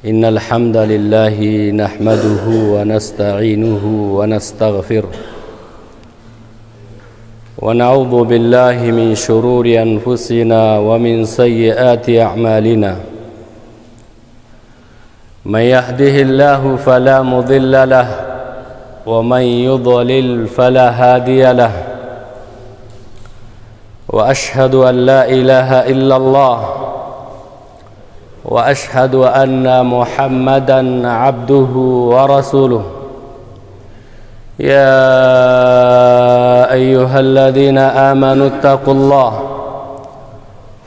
إن الحمد لله نحمده ونستعينه ونستغفره ونعوذ بالله من شرور أنفسنا ومن سيئات أعمالنا من يهده الله فلا مضل له ومن يضلل فلا هادي له وأشهد أن لا إله إلا الله وأشهد أن محمدًا عبده ورسوله يا أيها الذين آمنوا اتقوا الله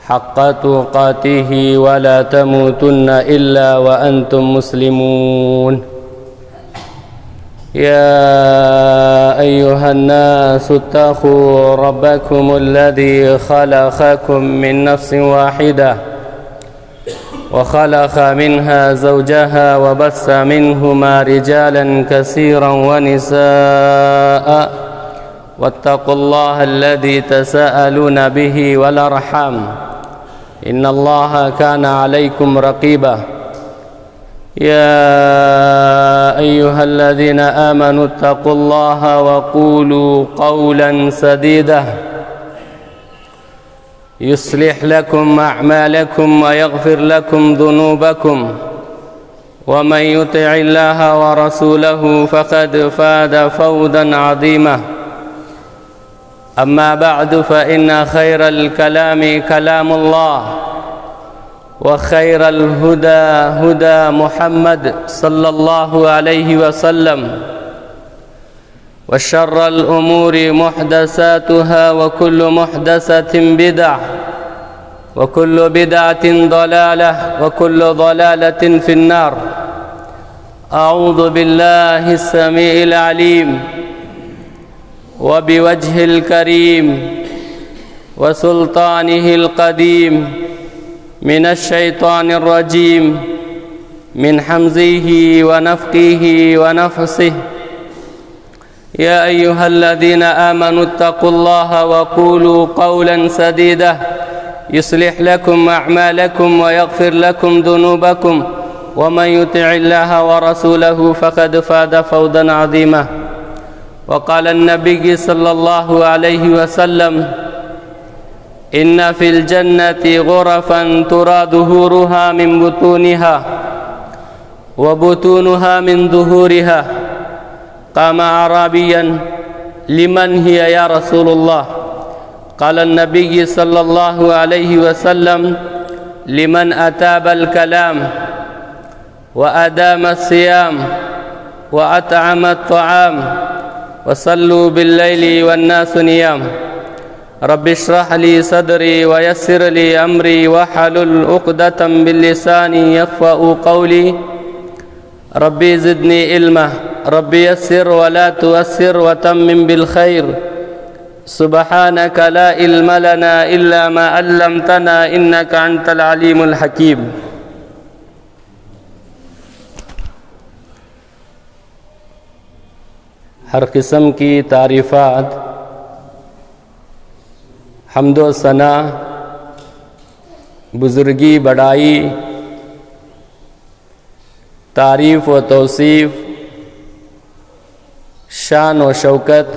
حق تقاته ولا تموتن إلا وأنتم مسلمون يا أيها الناس اتقوا ربكم الذي خلقكم من نفس واحدة وخلق منها زوجها وبث منهما رجالا كثيرا ونساء واتقوا الله الذي تساءلون به والأرحام إن الله كان عليكم رقيبا يا أيها الذين آمنوا اتقوا الله وقولوا قولا سديدا يصلح لكم أعمالكم ويغفر لكم ذنوبكم ومن يطع الله ورسوله فقد فاز فوزا عظيما أما بعد فإن خير الكلام كلام الله وخير الهدى هدى محمد صلى الله عليه وسلم وشر الأمور محدثاتها وكل محدثة بدعة وكل بدعة ضلالة وكل ضلالة في النار أعوذ بالله السميع العليم وبوجه الكريم وسلطانه القديم من الشيطان الرجيم من حمزه ونفخه ونفثه يا أيها الذين آمنوا اتقوا الله وقولوا قولا سديدا يصلح لكم أعمالكم ويغفر لكم ذنوبكم ومن يطع الله ورسوله فقد فاز فوزا عظيما وقال النبي صلى الله عليه وسلم إن في الجنة غرفا ترى ظهورها من بطونها وبطونها من ظهورها قام أعرابيا لمن هي يا رسول الله قال النبي صلى الله عليه وسلم لمن أتاب الكلام وأدام الصيام وأطعم الطعام وصلوا بالليل والناس نيام رب اشرح لي صدري ويسر لي أمري واحلل عقدة من لساني يفقهوا قولي ربي زدني علما ربي يسر ولا تؤسر وتمم بالخير سبحانك لا علم لنا إلا ما علمتنا إنك أنت العليم الحكيم ہر قسم کی تعریفات حمد و ثنا بزرگی بڑائی تعریف و توصیف شان و شوکت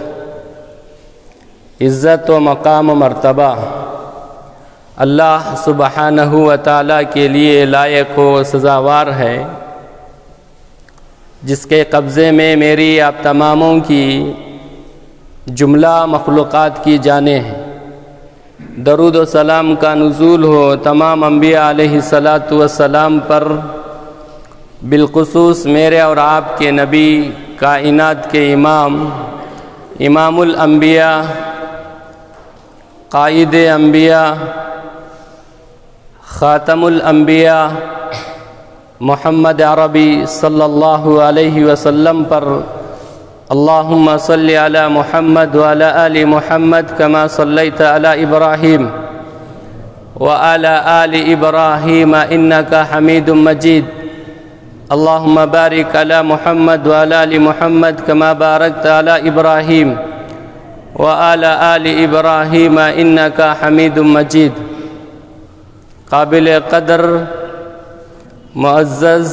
عزت و مقام و مرتبہ اللہ سبحانہ و تعالیٰ کے لیے لائق و سزاوار ہے جس کے قبضے میں میری آپ تماموں کی جملہ مخلوقات کی جانیں ہیں درود و سلام کا نزول ہو تمام انبیاء علیہ السلام پر بالخصوص میرے اور آپ کے نبی کائنات کے امام الانبیاء قائد انبیاء خاتم الانبیاء محمد عربی صلی اللہ علیہ وسلم پر اللہم صلی علی محمد وعلی آل محمد کما صلیت علی ابراہیم وعلی آل ابراہیم انکا حمید مجید اللہم بارک علی محمد وعلی آل محمد کما بارکت علی ابراہیم وعلی آل ابراہیم انکا حمید مجید قابل قدر معزز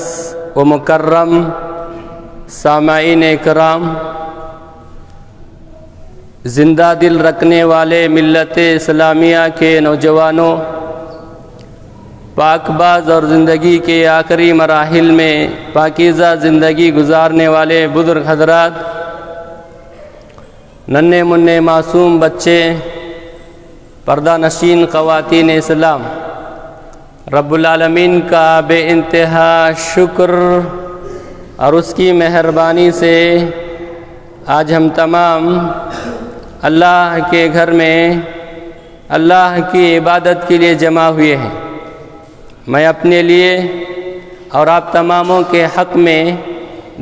و مکرم سامعین اکرام، زندہ دل رکھنے والے ملت اسلامیہ کے نوجوانوں، پاک باز اور زندگی کے آخری مراحل میں پاکیزہ زندگی گزارنے والے بزرگ حضرات، ننھے منھے معصوم بچے، پردہ نشین خواتین اسلام، رب العالمین کا بے انتہا شکر اور اس کی مہربانی سے آج ہم تمام اللہ کے گھر میں اللہ کی عبادت کے لیے جمع ہوئے ہیں۔ میں اپنے لیے اور آپ تماموں کے حق میں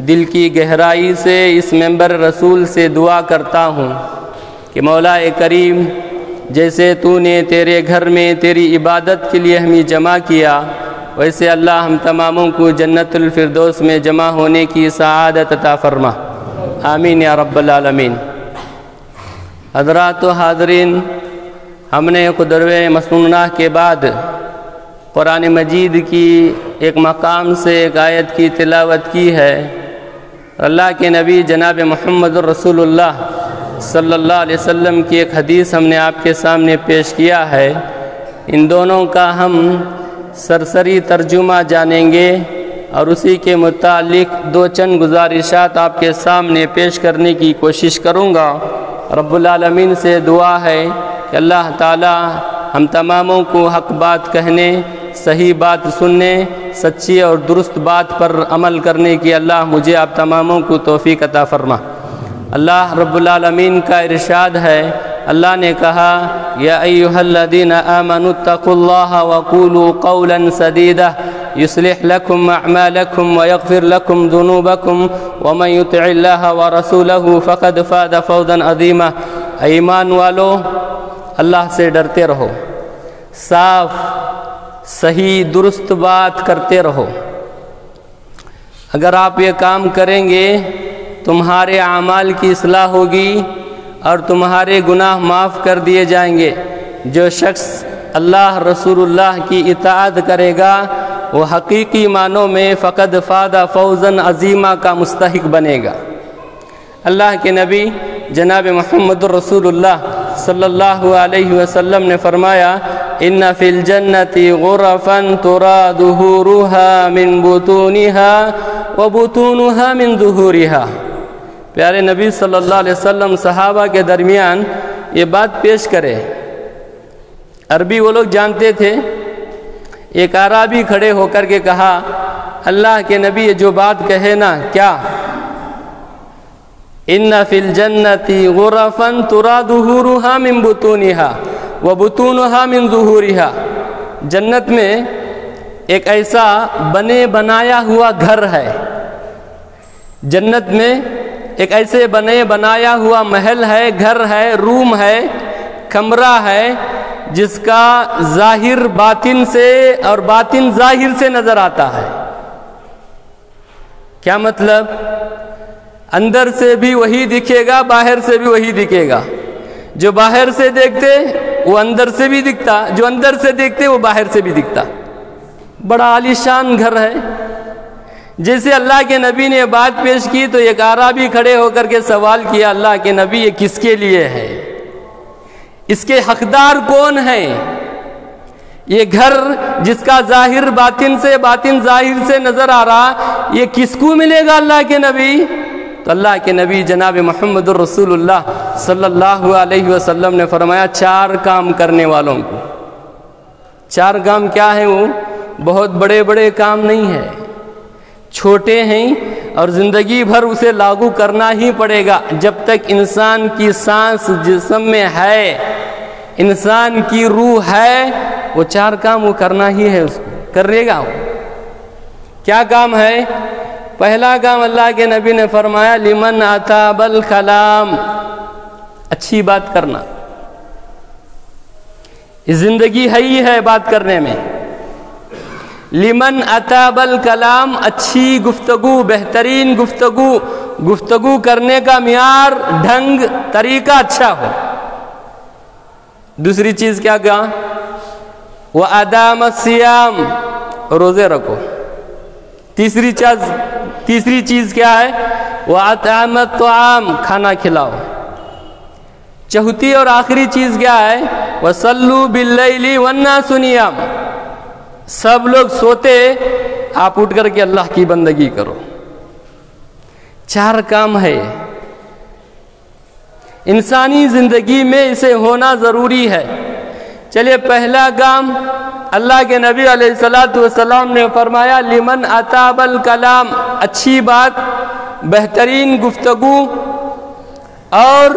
دل کی گہرائی سے اس ممبر رسول سے دعا کرتا ہوں کہ مولا کریم، جیسے تو نے تیرے گھر میں تیری عبادت کے لیے ہمیں جمع کیا، ویسے اللہ ہم تماموں کو جنت الفردوس میں جمع ہونے کی سعادت عطا فرما، آمین یا رب العالمین۔ حضرات و حاضرین، ہم نے خطبہ مسنونہ کے بعد قرآن مجید کی ایک مقام سے ایک آیت کی تلاوت کی ہے۔ اللہ کے نبی جناب محمد رسول اللہ صلی اللہ علیہ وسلم کی ایک حدیث ہم نے آپ کے سامنے پیش کیا ہے۔ ان دونوں کا ہم سرسری ترجمہ جانیں گے اور اسی کے متعلق دو چند گزارشات آپ کے سامنے پیش کرنے کی کوشش کروں گا۔ رب العالمین سے دعا ہے کہ اللہ تعالی ہم تماموں کو حق بات کہنے، صحیح بات سننے، سچی اور درست بات پر عمل کرنے کی اللہ مجھے آپ تماموں کو توفیق عطا فرما۔ اللہ رب العالمین کا ارشاد ہے، اللہ نے کہا یا ایھا الذین آمنوا اتقوا اللہ وقولوا قولا سدیدا یصلح لکم اعمالکم ویغفر لکم ذنوبکم ومن یطع اللہ ورسولہ فقد فاز فوزا عظیما۔ ایمان والو، اللہ سے ڈرتے رہو، صاف صحیح درست بات کرتے رہو۔ اگر آپ یہ کام کریں گے تمہارے اعمال کی اصلاح ہوگی اور تمہارے گناہ معاف کر دیے جائیں گے۔ جو شخص اللہ رسول اللہ کی اطاعت کرے گا وہ حقیقی معنوں میں فقد فاز فوزا عظیما کا مستحق بنے گا۔ اللہ کے نبی جناب محمد رسول اللہ صلی اللہ علیہ وسلم نے فرمایا، ان فی الجنت غرفا ترى ظہورها من بطونها وبطونها من ظہورها۔ پیارے نبی صلی اللہ علیہ وسلم صحابہ کے درمیان یہ بات پیش کرے۔ عربی وہ لوگ جانتے تھے۔ ایک اعرابی کھڑے ہو کر کے کہا، اللہ کے نبی یہ جو بات کہے نا، کیا؟ ان فی الجنت غرفا ترى ظہورها من بطونها وبطونها من ظہورها۔ جنت میں ایک ایسا بنے بنایا ہوا گھر ہے، جنت میں ایک ایسے بنے بنایا ہوا محل ہے، گھر ہے، روم ہے، کمرہ ہے، جس کا ظاہر باطن سے اور باطن ظاہر سے نظر آتا ہے۔ کیا مطلب؟ اندر سے بھی وہی دکھے گا، باہر سے بھی وہی دکھے گا۔ جو باہر سے دیکھتے وہ اندر سے بھی دکھتا، جو اندر سے دیکھتے وہ باہر سے بھی دکھتا۔ بڑا عالیشان گھر ہے۔ جیسے اللہ کے نبی نے بات پیش کی تو ایک اعرابی کھڑے ہو کر کے سوال کیا، اللہ کے نبی یہ کس کے لیے ہے؟ اس کے حقدار کون ہیں؟ یہ گھر جس کا ظاہر باطن سے باطن ظاہر سے نظر آ رہا، یہ کس کو ملے گا اللہ کے نبی؟ تو اللہ کے نبی جناب محمد رسول اللہ صلی اللہ علیہ وسلم نے فرمایا، چار کام کرنے والوں کو۔ چار کام کیا ہیں؟ وہ بہت بڑے بڑے کام نہیں ہیں، چھوٹے ہیں اور زندگی بھر اسے لاگو کرنا ہی پڑے گا۔ جب تک انسان کی سانس جسم میں ہے، انسان کی روح ہے، وہ چار کام وہ کرنا ہی ہے، اس کو کر لے گا۔ کیا کام ہے؟ پہلا کام اللہ کے نبی نے فرمایا، لمن اطاب الکلام، اچھی بات کرنا۔ زندگی ہے ہی ہے بات کرنے میں۔ لمن اطاب الکلام، اچھی گفتگو، بہترین گفتگو کرنے کا معیار، ڈھنگ، طریقہ اچھا ہو۔ دوسری چیز کیا کہا؟ وَأَدَامَ الصِّيَامَ، روزے رکھو۔ تیسری چیز کیا ہے؟ وَأَطْعَمَ الطَّعَامَ، کھانا کھلاؤ۔ چوتھی اور آخری چیز کیا ہے؟ وَصَلُّوا بِاللَّيْلِ وَالنَّاسُ نِيَامٌ، سب لوگ سوتے، آپ اٹھ کر کے اللہ کی بندگی کرو۔ 4 کام ہے انسانی زندگی میں، اسے ہونا ضروری ہے۔ چلیے پہلا کام، اللہ کے نبی علیہ السلام نے فرمایا لمن اطاب الکلام، اچھی بات، بہترین گفتگو، اور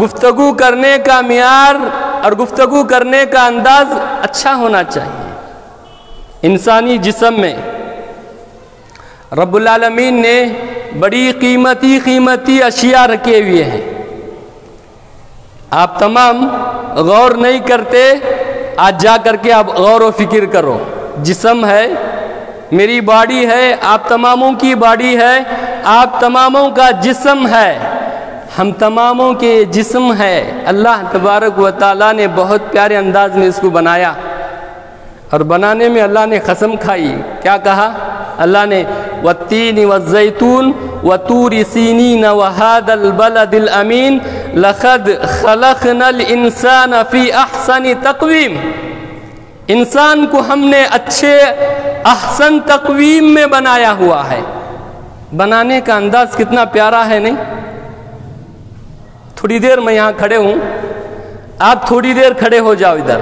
گفتگو کرنے کا معیار اور گفتگو کرنے کا انداز اچھا ہونا چاہیے۔ انسانی جسم میں رب العالمین نے بڑی قیمتی اشیاء رکھے ہوئے ہیں، آپ تمام غور نہیں کرتے، آج جا کر کے آپ غور و فکر کرو۔ جسم ہے، میری باڈی ہے، آپ تماموں کی باڈی ہے، آپ تماموں کا جسم ہے، ہم تماموں کے جسم ہے۔ اللہ تبارک و تعالیٰ نے بہت پیارے انداز میں اس کو بنایا، اور بنانے میں اللہ نے قسم کھائی، کیا کہا اللہ نے؟ وَالتِّينِ وَالزَّيْتُونِ وَطُورِ سِينِينَ وَهَذَا الْبَلَدِ الْأَمِينِ لَقَدْ خَلَقْنَا الْإِنسَانَ فِي أَحْسَنِ تَقْوِيمٍ، انسان کو ہم نے اچھے احسن تقویم میں بنایا ہوا ہے۔ بنانے کا انداز کتنا پیارا ہے، نہیں؟ تھوڑی دیر میں یہاں کھڑے ہوں، آپ تھوڑی دیر کھڑے ہو جاؤ ادھر،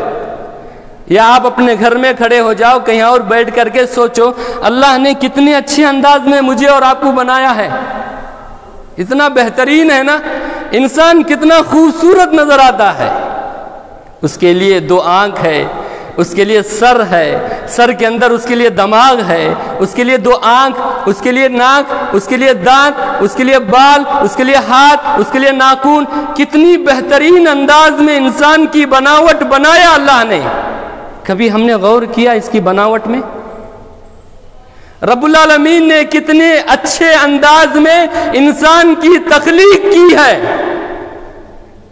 یا آپ اپنے گھر میں کھڑے ہو جاؤ، کہیں اور بیٹھ کر کے سوچو اللہ نے کتنے اچھے انداز میں مجھے اور آپ کو بنایا ہے، اتنا بہترین ہے نا، انسان کتنا خوبصورت نظر آتا ہے۔ اس کے لیے 2 آنکھ ہے، اس کے لیے سر ہے، سر کے اندر اس کے لیے دماغ ہے، اس کے لیے 2 آنکھ، اس کے لیے ناک، اس کے لیے دانت، اس کے لیے بال، اس کے لیے ہاتھ، اس کے لیے ناخن، کتنی بہترین انداز میں انسان کی بناوٹ بنایا اللہ نے۔ کبھی ہم نے غور کیا اس کی بناوٹ میں؟ رب العالمین نے کتنے اچھے انداز میں انسان کی تخلیق کی ہے،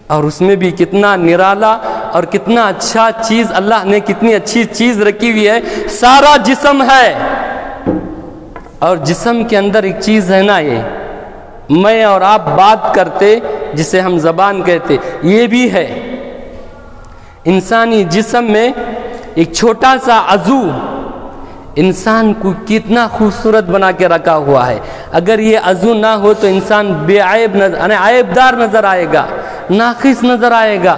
اور اس میں بھی کتنا نرالا اور کتنا اچھا چیز، اللہ نے کتنی اچھی چیز رکھی ہوئی ہے۔ سارا جسم ہے، اور جسم کے اندر ایک چیز ہے نا، یہ میں اور آپ بات کرتے جسے ہم زبان کہتے، یہ بھی ہے۔ انسانی جسم میں ایک چھوٹا سا عضو انسان کو کتنا خوبصورت بنا کے رکھا ہوا ہے۔ اگر یہ عضو نہ ہو تو انسان بے عیب عیب دار نظر آئے گا، ناقص نظر آئے گا،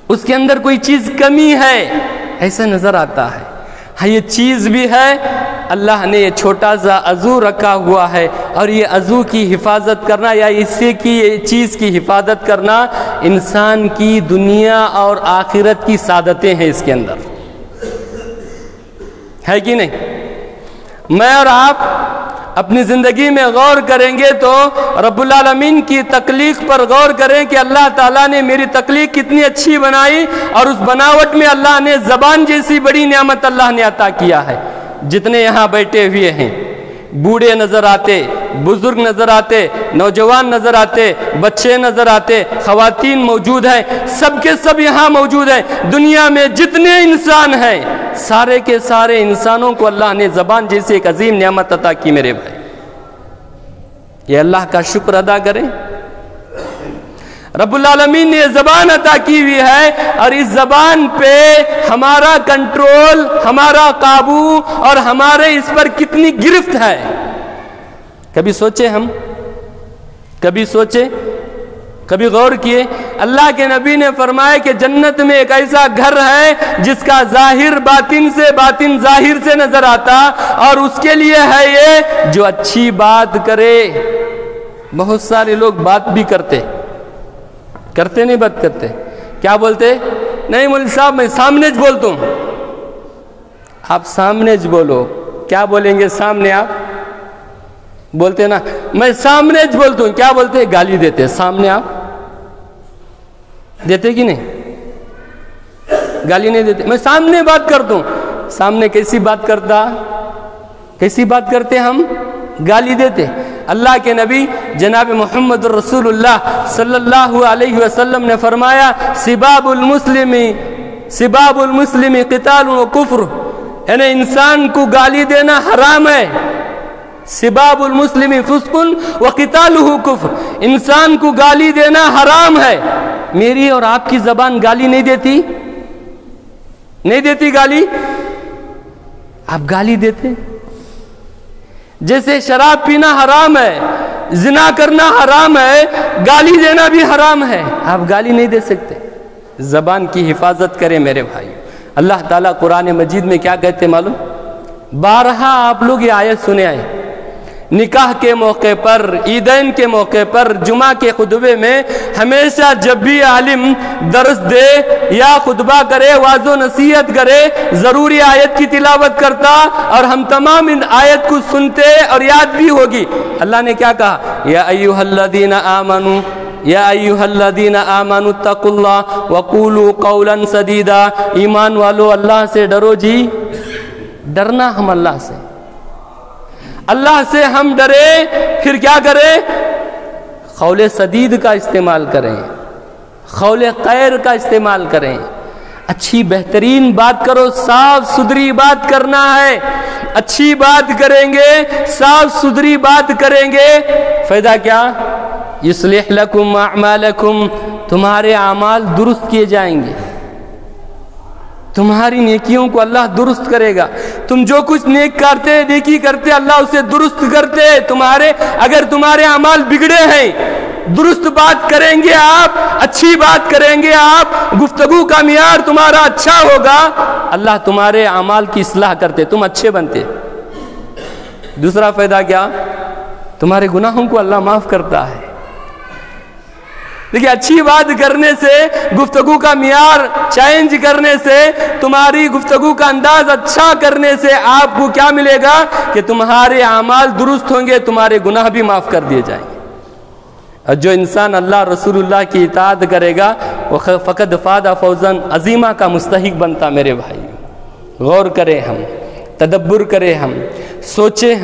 اس کے اندر کوئی چیز کمی ہے ایسا نظر آتا ہے۔ ہاں یہ چیز بھی ہے، اللہ نے یہ چھوٹا سا عضو رکھا ہوا ہے، اور یہ عضو کی حفاظت کرنا یا اسے کی یہ چیز کی حفاظت کرنا انسان کی دنیا اور آخرت کی سعادتیں ہیں اس کے اندر، ہے کہ نہیں؟ میں اور آپ اپنی زندگی میں غور کریں گے تو رب العالمین کی تخلیق پر غور کریں کہ اللہ تعالیٰ نے میری تخلیق کتنی اچھی بنائی، اور اس بناوٹ میں اللہ نے زبان جیسی بڑی نعمت اللہ نے عطا کیا ہے۔ جتنے یہاں بیٹھے ہوئے ہیں، بوڑھے نظر آتے، بزرگ نظر آتے، نوجوان نظر آتے، بچے نظر آتے، خواتین موجود ہیں، سب کے سب یہاں موجود ہیں۔ دنیا میں جتنے انسان ہیں، سارے کے سارے انسانوں کو اللہ نے زبان جیسی ایک عظیم نعمت عطا کی میرے بھائی۔ یہ اللہ کا شکر ادا کریں۔ رب العالمین نے یہ زبان عطا کی ہوئی ہے، اور اس زبان پہ ہمارا کنٹرول، ہمارا قابو اور ہمارے اس پر کتنی گرفت ہے۔ کبھی سوچے ہم، کبھی سوچے، کبھی غور کیے؟ اللہ کے نبی نے فرمایا کہ جنت میں ایک ایسا گھر ہے جس کا ظاہر باطن سے، باطن ظاہر سے نظر آتا، اور اس کے لیے ہے یہ جو اچھی بات کرے۔ بہت سارے لوگ بات بھی کرتے نہیں، بات کرتے، کیا بولتے؟ نہیں مولوی صاحب میں سامنے بولتا ہوں۔ آپ سامنے بولو، کیا بولیں گے سامنے؟ آپ بولتے نا میں سامنے بولتا ہوں، کیا بولتے؟ گالی دیتے۔ سامنے آپ دیتے کہ نہیں؟ گالی نہیں دیتے، میں سامنے بات کرتا ہوں۔ سامنے کیسی بات کرتا؟ کیسی بات کرتے ہم؟ گالی دیتے۔ اللہ کے نبی جناب محمد رسول اللہ صلی اللہ علیہ وسلم نے فرمایا سباب المسلم سباب المسلم قتال و کفر، یعنی انسان کو گالی دینا حرام ہے. سباب المسلم فسق و قتالہ کفر، انسان کو گالی دینا حرام ہے. میری اور آپ کی زبان گالی نہیں دیتی؟ نہیں دیتی گالی؟ آپ گالی دیتے؟ جیسے شراب پینا حرام ہے، زنا کرنا حرام ہے، گالی دینا بھی حرام ہے. آپ گالی نہیں دے سکتے. زبان کی حفاظت کریں میرے بھائی. اللہ تعالیٰ قرآن مجید میں کیا کہتے معلوم؟ بارہا آپ لوگ یہ آیت سنے آئے، نکاح کے موقع پر، عیدین کے موقع پر، جمعہ کے خطبے میں ہمیشہ جب بھی عالم درس دے یا خطبہ کرے، واعظ و نصیحت کرے، ضروری آیت کی تلاوت کرتا اور ہم تمام ان آیت کو سنتے اور یاد بھی ہوگی. اللہ نے کیا کہا؟ یا ایھا الذین آمنوا، یا ایھا الذین آمنوا اتقوا اللہ وقولوا قولا سدیدا. ایمان والو اللہ سے ڈرو جی. ڈرنا ہم اللہ سے، اللہ سے ہم ڈرے، پھر کیا کریں؟ قول سدید کا استعمال کریں، قول خیر کا استعمال کریں. اچھی بہترین بات کرو، صاف ستھری بات کرنا ہے. اچھی بات کریں گے، صاف ستھری بات کریں گے، فائدہ کیا؟ یصلح لکم اعمالکم، تمہارے اعمال درست کیے جائیں گے، تمہاری نیکیوں کو اللہ درست کرے گا. تم جو کچھ نیک کرتے، نیکی کرتے، اللہ اسے درست کرتے. اگر تمہارے اعمال بگڑے ہیں، درست بات کریں گے آپ، اچھی بات کریں گے آپ، گفتگو کا معیار تمہارا اچھا ہوگا، اللہ تمہارے اعمال کی اصلاح کرتے، تم اچھے بنتے. دوسرا فائدہ کیا؟ تمہارے گناہوں کو اللہ معاف کرتا ہے. دیکھیں، اچھی بات کرنے سے، گفتگو کا معیار چینج کرنے سے، تمہاری گفتگو کا انداز اچھا کرنے سے آپ کو کیا ملے گا؟ کہ تمہارے اعمال درست ہوں گے، تمہارے گناہ بھی معاف کر دیے جائیں گے. اور جو انسان اللہ رسول اللہ کی اطاعت کرے گا وہ فقد فاز فوزا عظیمہ کا مستحق بنتا. میرے بھائی غور کریں، ہم تدبر کریں، ہم سوچیں،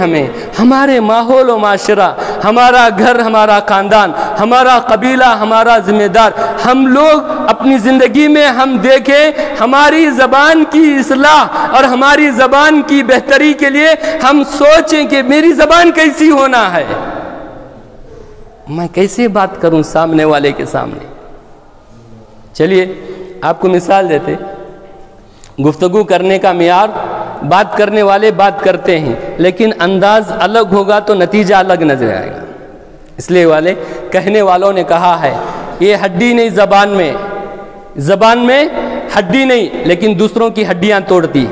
ہمارے ماحول و معاشرہ، ہمارا گھر، ہمارا خاندان، ہمارا قبیلہ، ہمارا ذمہ دار، ہم لوگ اپنی زندگی میں ہم دیکھیں ہماری زبان کی اصلاح اور ہماری زبان کی بہتری کے لیے ہم سوچیں کہ میری زبان کیسی ہونا ہے، میں کیسے بات کروں سامنے والے کے سامنے. چلیے آپ کو مثال دیتے. گفتگو کرنے کا معیار، بات کرنے والے بات کرتے ہیں لیکن انداز الگ ہوگا تو نتیجہ الگ نظر آئے گا. اس لیے کہنے والوں نے کہا ہے یہ ہڈی نہیں زبان میں ہڈی نہیں، لیکن دوسروں کی ہڈیاں توڑتی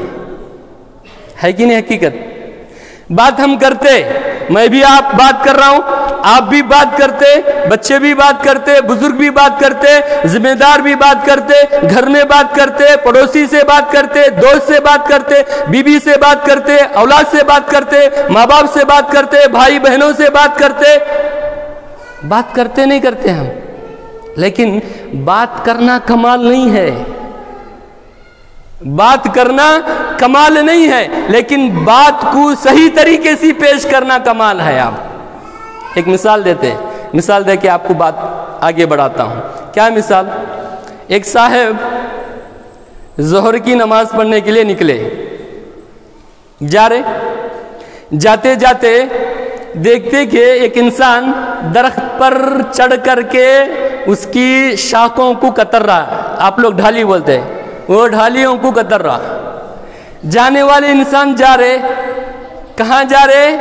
ہے کہ نہیں؟ حقیقت بات ہم کرتے، میں بھی آپ بات کر رہا ہوں، آپ بھی بات کرتے، بچے بھی بات کرتے، بزرگ بھی بات کرتے، ذمہ دار بھی بات کرتے، گھر میں بات کرتے، پڑوسی سے بات کرتے، دوست سے بات کرتے، بیوی سے بات کرتے، اولاد سے بات کرتے، ماں باپ سے بات کرتے، بھائی بہنوں سے بات کرتے نہیں کرتے ہم. لیکن بات کرنا کمال نہیں ہے، بات کرنا کمال نہیں ہے، لیکن بات کو صحیح طریقے سے پیش کرنا کمال ہے. آپ ایک مثال دے کے آپ کو بات آگے بڑھاتا ہوں. کیا مثال؟ ایک صاحب ظہر کی نماز پڑھنے کے لیے نکلے، جاتے جاتے دیکھتے کہ ایک انسان درخت پر چڑھ کر کے اس کی شاخوں کو کتر رہا ہے. آپ لوگ ڈھالی بولتے ہیں، وہ ڈھالیوں کو کتر رہا. جانے والے انسان جا رہے، کہاں جا رہے؟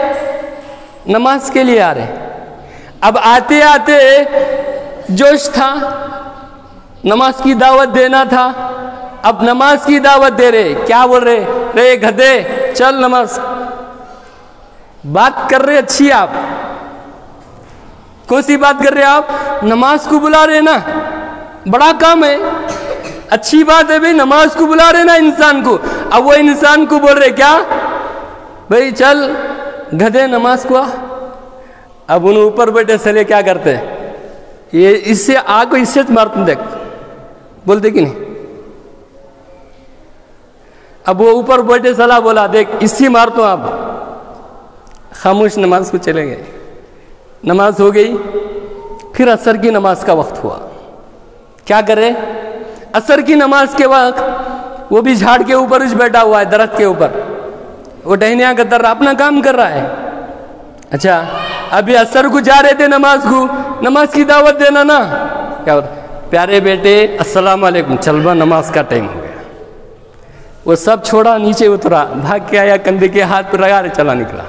نماز کے لیے آ رہے. اب آتے آتے جوش تھا، نماز کی دعوت دینا تھا. اب نماز کی دعوت دے رہے، کیا بول رہے؟ رے گدھے چل نماز. بات کر رہے اچھی، آپ کون سی بات کر رہے؟ آپ نماز کو بلا رہے نا، بڑا کام ہے، اچھی بات ہے بھئی، نماز کو بلا رہے نا انسان کو. اب وہ انسان کو بول رہے کیا؟ بھئی چل گدھے نماز کو آ. اب انہوں اوپر بیٹھے سلے کیا کرتے ہیں؟ یہ اس سے آگ کو اس سے مارتے، دیکھ بولتے کہ نہیں؟ اب وہ اوپر بیٹھے سلا بولا دیکھ اس سے مارتا ہوں. آپ خاموش نماز کو چلے گئے. نماز ہو گئی، پھر عصر کی نماز کا وقت ہوا. کیا کرے؟ عصر کی نماز کے وقت وہ بھی جھاڑ کے اوپر اس بیٹھا ہوا ہے، درخت کے اوپر، وہ ٹہنیاں کا در اپنا کام کر رہا ہے. اچھا ابھی عصر کو جا رہے تھے نماز کی دعوت دینا نا، کیا ہوتا پیارے بیٹے السلام علیکم، چل با نماز کا ٹائم ہو گیا. وہ سب چھوڑا، نیچے اترا، بھاگ کے آیا، کندھے کے ہاتھ پہ لگا رہے، چلا نکلا.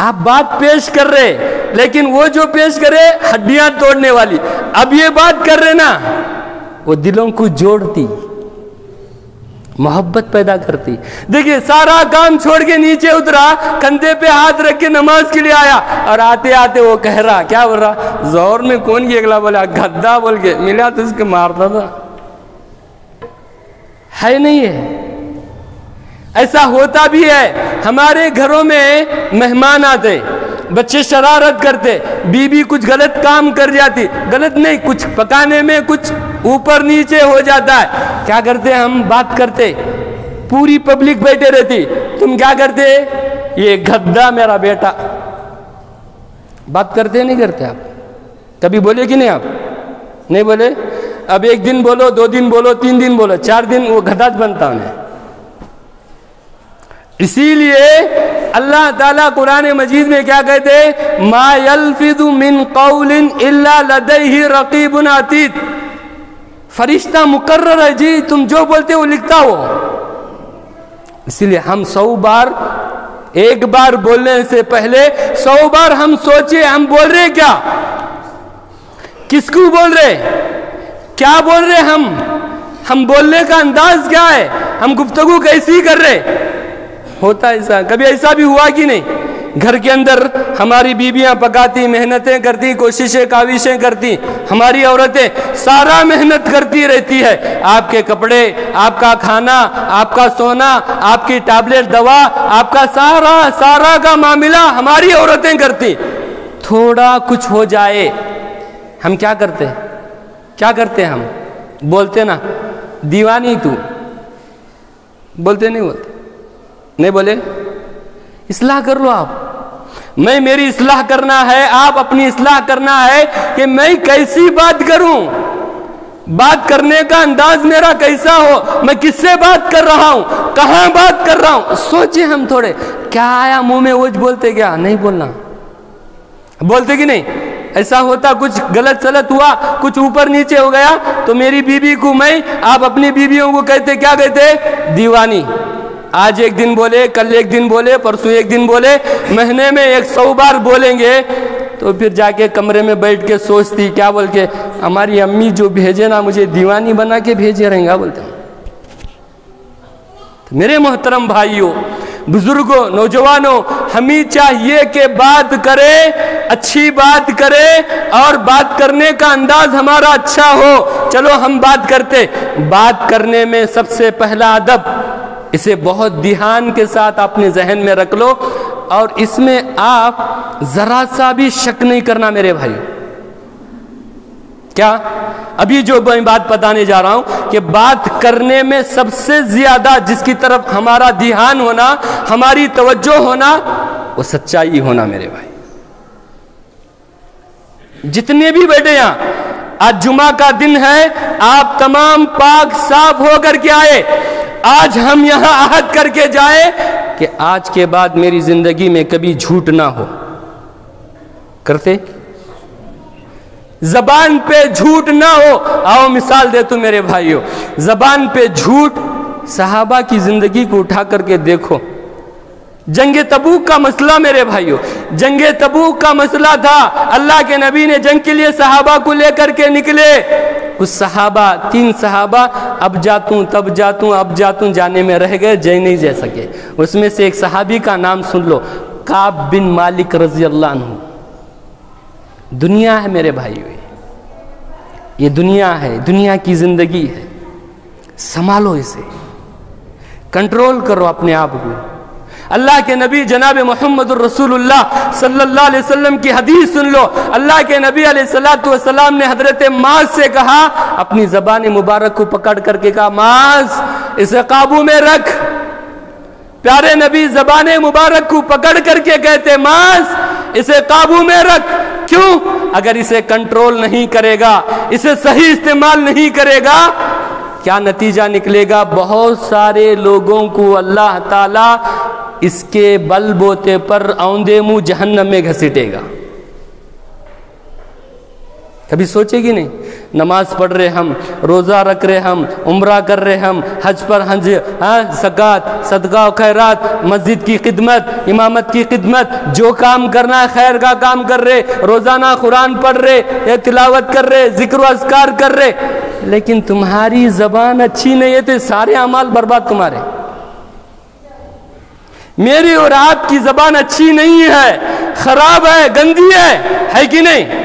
آپ بات پیش کر رہے لیکن وہ جو پیش کرے ہڈیاں توڑنے والی. اب یہ بات کر رہے نا، وہ دلوں کو جوڑتی، محبت پیدا کرتی. دیکھیے سارا کام چھوڑ کے نیچے اترا، کندھے پہ ہاتھ رکھ کے نماز کے لیے آیا، اور آتے آتے وہ کہہ رہا، کیا بول رہا؟ زور میں کون کی اگلا بولا گھدا بول کے ملا تو اس کے مارتا تھا. ہے نہیں ہے؟ ایسا ہوتا بھی ہے. ہمارے گھروں میں مہمان آتے، بچے شرارت کرتے، بیوی کچھ غلط کام کر جاتی، غلط نہیں، کچھ پکانے میں کچھ اوپر نیچے ہو جاتا ہے. کیا کرتے ہم؟ بات کرتے، پوری پبلک بیٹھے رہتی، تم کیا کرتے؟ یہ گھدا میرا بیٹا. بات کرتے نہیں کرتے آپ؟ کبھی بولے کہ نہیں؟ آپ نہیں بولے؟ اب ایک دن بولو، 2 دن بولو، 3 دن بولو، 4 دن وہ گدھا بنتا انہیں. اسی لیے اللہ تعالیٰ قرآن مجید میں کیا کہتے ہیں؟ ما یلفظ من قول الا لدیہ رقیب عتید. فرشتہ مقرر ہے جی، تم جو بولتے وہ لکھتا ہو. اسی لیے ہم 100 بار، ایک بار بولنے سے پہلے 100 بار ہم سوچے ہم بول رہے کیا، کس کو بول رہے، کیا بول رہے ہم بولنے کا انداز کیا ہے، ہم گفتگو کیسی کر رہے. ہوتا ایسا؟ کبھی ایسا بھی ہوا کہ نہیں؟ گھر کے اندر ہماری بیویاں پکاتی، محنتیں کرتی، کوششیں کاوشیں کرتی، ہماری عورتیں سارا محنت کرتی رہتی ہے. آپ کے کپڑے، آپ کا کھانا، آپ کا سونا، آپ کی ٹیبلٹ دوا، آپ کا سارا کا معاملہ ہماری عورتیں کرتی. تھوڑا کچھ ہو جائے ہم کیا کرتے؟ ہم بولتے نا دیوانی تو، بولتے نہیں بولے؟ اصلاح کر لو آپ. میں میری اصلاح کرنا ہے، آپ اپنی اصلاح کرنا ہے کہ میں کیسی بات کروں، بات کرنے کا انداز میرا کیسا ہو، میں کس سے بات کر رہا ہوں، کہاں بات کر رہا ہوں. سوچیں ہم تھوڑے، کیا آیا منہ میں وہ بولتے، کیا نہیں بولنا، بولتے کہ نہیں؟ ایسا ہوتا کچھ غلط سلط ہوا، کچھ اوپر نیچے ہو گیا تو میری بیوی کو آپ اپنی بیویوں کو کہتے، کیا کہتے؟ دیوانی. آج ایک دن بولے، کل ایک دن بولے، پرسوں ایک دن بولے، مہینے میں 100 بار بولیں گے تو پھر جا کے کمرے میں بیٹھ کے سوچتی، کیا بول کے ہماری امی جو بھیجے نا مجھے دیوانی بنا کے بھیجے رہیں گا بولتے ہیں. میرے محترم بھائیوں، بزرگوں، نوجوانوں، ہمیں چاہیے کہ بات کرے، اچھی بات کرے، اور بات کرنے کا انداز ہمارا اچھا ہو. چلو ہم بات کرتے، بات کرنے میں سب سے پہلا ادب، اسے بہت دھیان کے ساتھ اپنے ذہن میں رکھ لو، اور اس میں آپ ذرا سا بھی شک نہیں کرنا میرے بھائی. کیا؟ ابھی جو میں بات بتانے جا رہا ہوں کہ بات کرنے میں سب سے زیادہ جس کی طرف ہمارا دھیان ہونا، ہماری توجہ ہونا، وہ سچائی ہونا میرے بھائی. جتنے بھی بیٹھے یہاں، آج جمعہ کا دن ہے، آپ تمام پاک صاف ہو کر کے آئے. آج ہم یہاں عہد کر کے جائے کہ آج کے بعد میری زندگی میں کبھی جھوٹ نہ ہو. کرتے؟ زبان پہ جھوٹ نہ ہو. آؤ مثال دے تو میرے بھائیو، زبان پہ جھوٹ، صحابہ کی زندگی کو اٹھا کر کے دیکھو. جنگ تبوک کا مسئلہ میرے بھائیو، جنگ تبوک کا مسئلہ تھا، اللہ کے نبی نے جنگ کے لیے صحابہ کو لے کر کے نکلے. کچھ صحابہ، 3 صحابہ اب جاتوں تب جاتوں اب جاتوں جانے میں رہ گئے، جے نہیں جا سکے. اس میں سے ایک صحابی کا نام سن لو، کعب بن مالک رضی اللہ عنہ. دنیا ہے میرے بھائیو، یہ دنیا ہے، دنیا کی زندگی ہے، سنبھالو اسے، کنٹرول کرو اپنے آپ کو. اللہ کے نبی جناب محمد الرسول اللہ صلی اللہ علیہ وسلم کی حدیث سن لو. اللہ کے نبی علیہ السلام نے حضرت معاذ سے کہا، اپنی زبان مبارک کو پکڑ کر کے کہا، معاذ اسے قابو میں رکھ. پیارے نبی زبان مبارک کو پکڑ کر کے کہتے، معاذ اسے قابو میں رکھ. کیوں؟ اگر اسے کنٹرول نہیں کرے گا، اسے صحیح استعمال نہیں کرے گا، کیا نتیجہ نکلے گا؟ بہت سارے لوگوں کو اللہ تعالیٰ اس کے بل بوتے پر اوندے منہ جہنم میں گھسیٹے گا۔ کبھی سوچے گی نہیں؟ نماز پڑھ رہے ہم، روزہ رکھ رہے ہم، عمرہ کر رہے ہم، حج پر حج، زکوٰۃ، صدقہ و خیرات، مسجد کی خدمت، امامت کی خدمت، جو کام کرنا ہے خیر کا کام کر رہے، روزانہ قرآن پڑھ رہے، تلاوت کر رہے، ذکر و اذکار کر رہے، لیکن تمہاری زبان اچھی نہیں ہے تو سارے اعمال برباد تمہارے۔ میری اور آپ کی زبان اچھی نہیں ہے، خراب ہے، گندی ہے کہ نہیں؟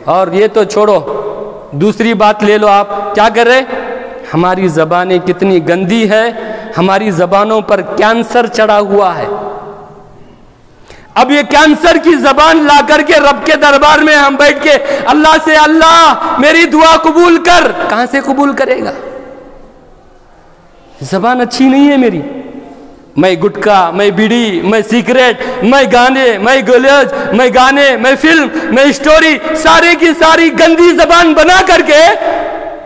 اور یہ تو چھوڑو، دوسری بات لے لو، آپ کیا کر رہے؟ ہماری زبانیں کتنی گندی ہے، ہماری زبانوں پر کینسر چڑھا ہوا ہے۔ اب یہ کینسر کی زبان لا کر کے رب کے دربار میں ہم بیٹھ کے اللہ سے، اللہ میری دعا قبول کر، کہاں سے قبول کرے گا؟ زبان اچھی نہیں ہے میری، میں گٹکا، میں بیڑی، میں سگریٹ، میں گانے، میں گلیج، میں گانے، میں فلم، میں سٹوری، سارے کی ساری گندی زبان بنا کر کے،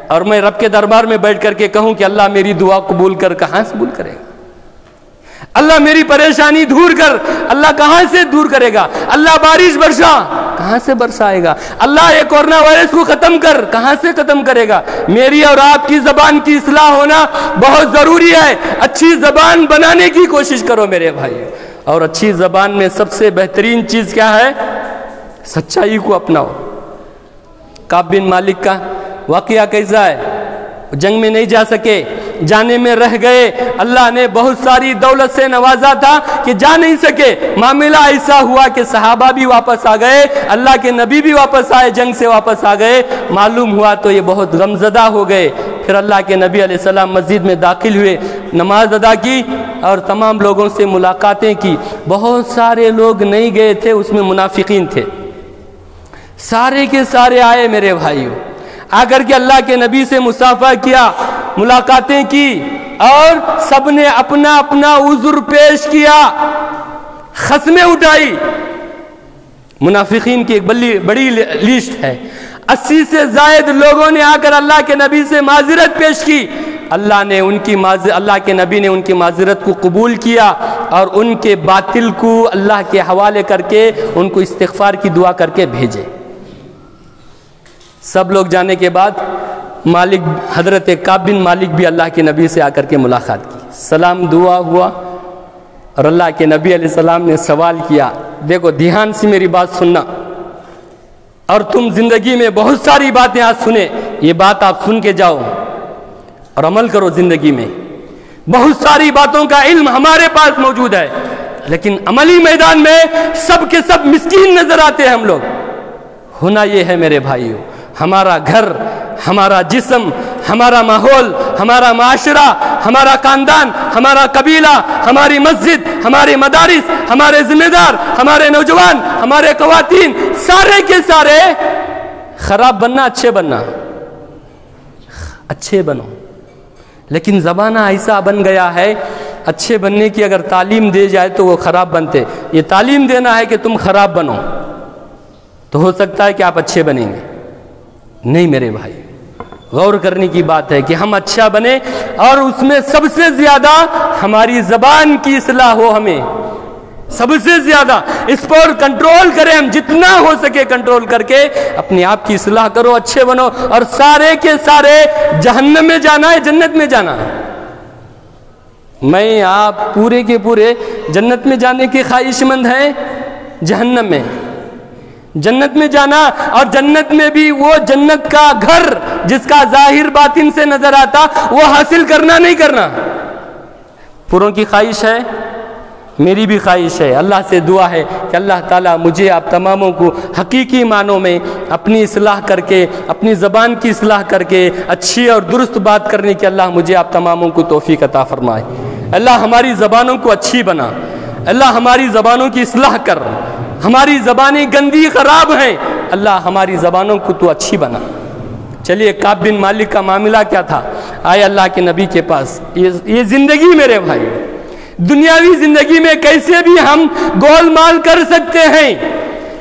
اور میں رب کے دربار میں بیٹھ کر کے کہوں کہ اللہ میری دعا قبول کر، کہاں سے قبول کرے گا؟ اللہ میری پریشانی دور کر، اللہ کہاں سے دور کرے گا؟ اللہ بارش برسا، کہاں سے برسائے گا؟ اللہ یہ کورونا وائرس کو ختم کر، کہاں سے ختم کرے گا؟ میری اور آپ کی زبان کی اصلاح ہونا بہت ضروری ہے۔ اچھی زبان بنانے کی کوشش کرو میرے بھائی، اور اچھی زبان میں سب سے بہترین چیز کیا ہے؟ سچائی کو اپناؤ۔ کعب بن مالک کا واقعہ کیسا ہے؟ جنگ میں نہیں جا سکے، جانے میں رہ گئے، اللہ نے بہت ساری دولت سے نوازا تھا کہ جا نہیں سکے۔ معاملہ ایسا ہوا کہ صحابہ بھی واپس آ گئے، اللہ کے نبی بھی واپس آئے، جنگ سے واپس آ گئے۔ معلوم ہوا تو یہ بہت غمزدہ ہو گئے۔ پھر اللہ کے نبی علیہ السلام مسجد میں داخل ہوئے، نماز ادا کی اور تمام لوگوں سے ملاقاتیں کی۔ بہت سارے لوگ نہیں گئے تھے، اس میں منافقین تھے، سارے کے سارے آئے میرے بھائیوں، آ کر کے اللہ کے نبی سے مصافحہ کیا، ملاقاتیں کی، اور سب نے اپنا اپنا عذر پیش کیا، خصمیں اٹھائی۔ منافقین کی ایک بڑی لسٹ ہے، 80 سے زائد لوگوں نے آ کر اللہ کے نبی سے معذرت پیش کی۔ اللہ کے نبی نے ان کی معذرت کو قبول کیا اور ان کے باطل کو اللہ کے حوالے کر کے ان کو استغفار کی دعا کر کے بھیجے۔ سب لوگ جانے کے بعد حضرت کعب بن مالک بھی اللہ کے نبی سے آ کر کے ملاقات کی، سلام دعا ہوا، اور اللہ کے نبی علیہ السلام نے سوال کیا، دیکھو دھیان سے میری بات سننا، اور تم زندگی میں بہت ساری باتیں آج سنے، یہ بات آپ سن کے جاؤ اور عمل کرو زندگی میں۔ بہت ساری باتوں کا علم ہمارے پاس موجود ہے، لیکن عملی میدان میں سب کے سب مسکین نظر آتے ہیں ہم لوگ۔ ہونا یہ ہے میرے بھائیو، ہمارا گھر، ہمارا جسم، ہمارا ماحول، ہمارا معاشرہ، ہمارا خاندان، ہمارا قبیلہ، ہماری مسجد، ہمارے مدارس، ہمارے ذمہ دار، ہمارے نوجوان، ہمارے خواتین، سارے کے سارے خراب بننا، اچھے بننا، اچھے بنو۔ لیکن زمانہ ایسا بن گیا ہے، اچھے بننے کی اگر تعلیم دے جائے تو وہ خراب بنتے۔ یہ تعلیم دینا ہے کہ تم خراب بنو تو ہو سکتا ہے کہ آپ اچھے بنیں گے، نہیں میرے بھائی۔ غور کرنے کی بات ہے کہ ہم اچھا بنیں، اور اس میں سب سے زیادہ ہماری زبان کی اصلاح ہو، ہمیں سب سے زیادہ اس پر کنٹرول کریں، ہم جتنا ہو سکے کنٹرول کر کے اپنے آپ کی اصلاح کرو، اچھے بنو، اور سارے کے سارے جہنم میں جانا ہے، جنت میں جانا ہے۔ میں آپ پورے کے پورے جنت میں جانے کے خواہش مند ہیں، جہنم میں جنت میں جانا، اور جنت میں بھی وہ جنت کا گھر جس کا ظاہر باطن سے نظر آتا، وہ حاصل کرنا نہیں کرنا۔ پوروں کی خواہش ہے، میری بھی خواہش ہے، اللہ سے دعا ہے کہ اللہ تعالیٰ مجھے آپ تماموں کو حقیقی معنوں میں اپنی اصلاح کر کے، اپنی زبان کی اصلاح کر کے اچھی اور درست بات کرنے کی اللہ مجھے آپ تماموں کو توفیق عطا فرمائے۔ اللہ ہماری زبانوں کو اچھی بنا، اللہ ہماری زبانوں کی اصلاح کر، ہماری زبانیں گندی خراب ہیں، اللہ ہماری زبانوں کو تو اچھی بنا۔ چلیے کعب بن مالک کا معاملہ کیا تھا؟ آئے اللہ کے نبی کے پاس، یہ زندگی میرے بھائی، دنیاوی زندگی میں کیسے بھی ہم گول مال کر سکتے ہیں،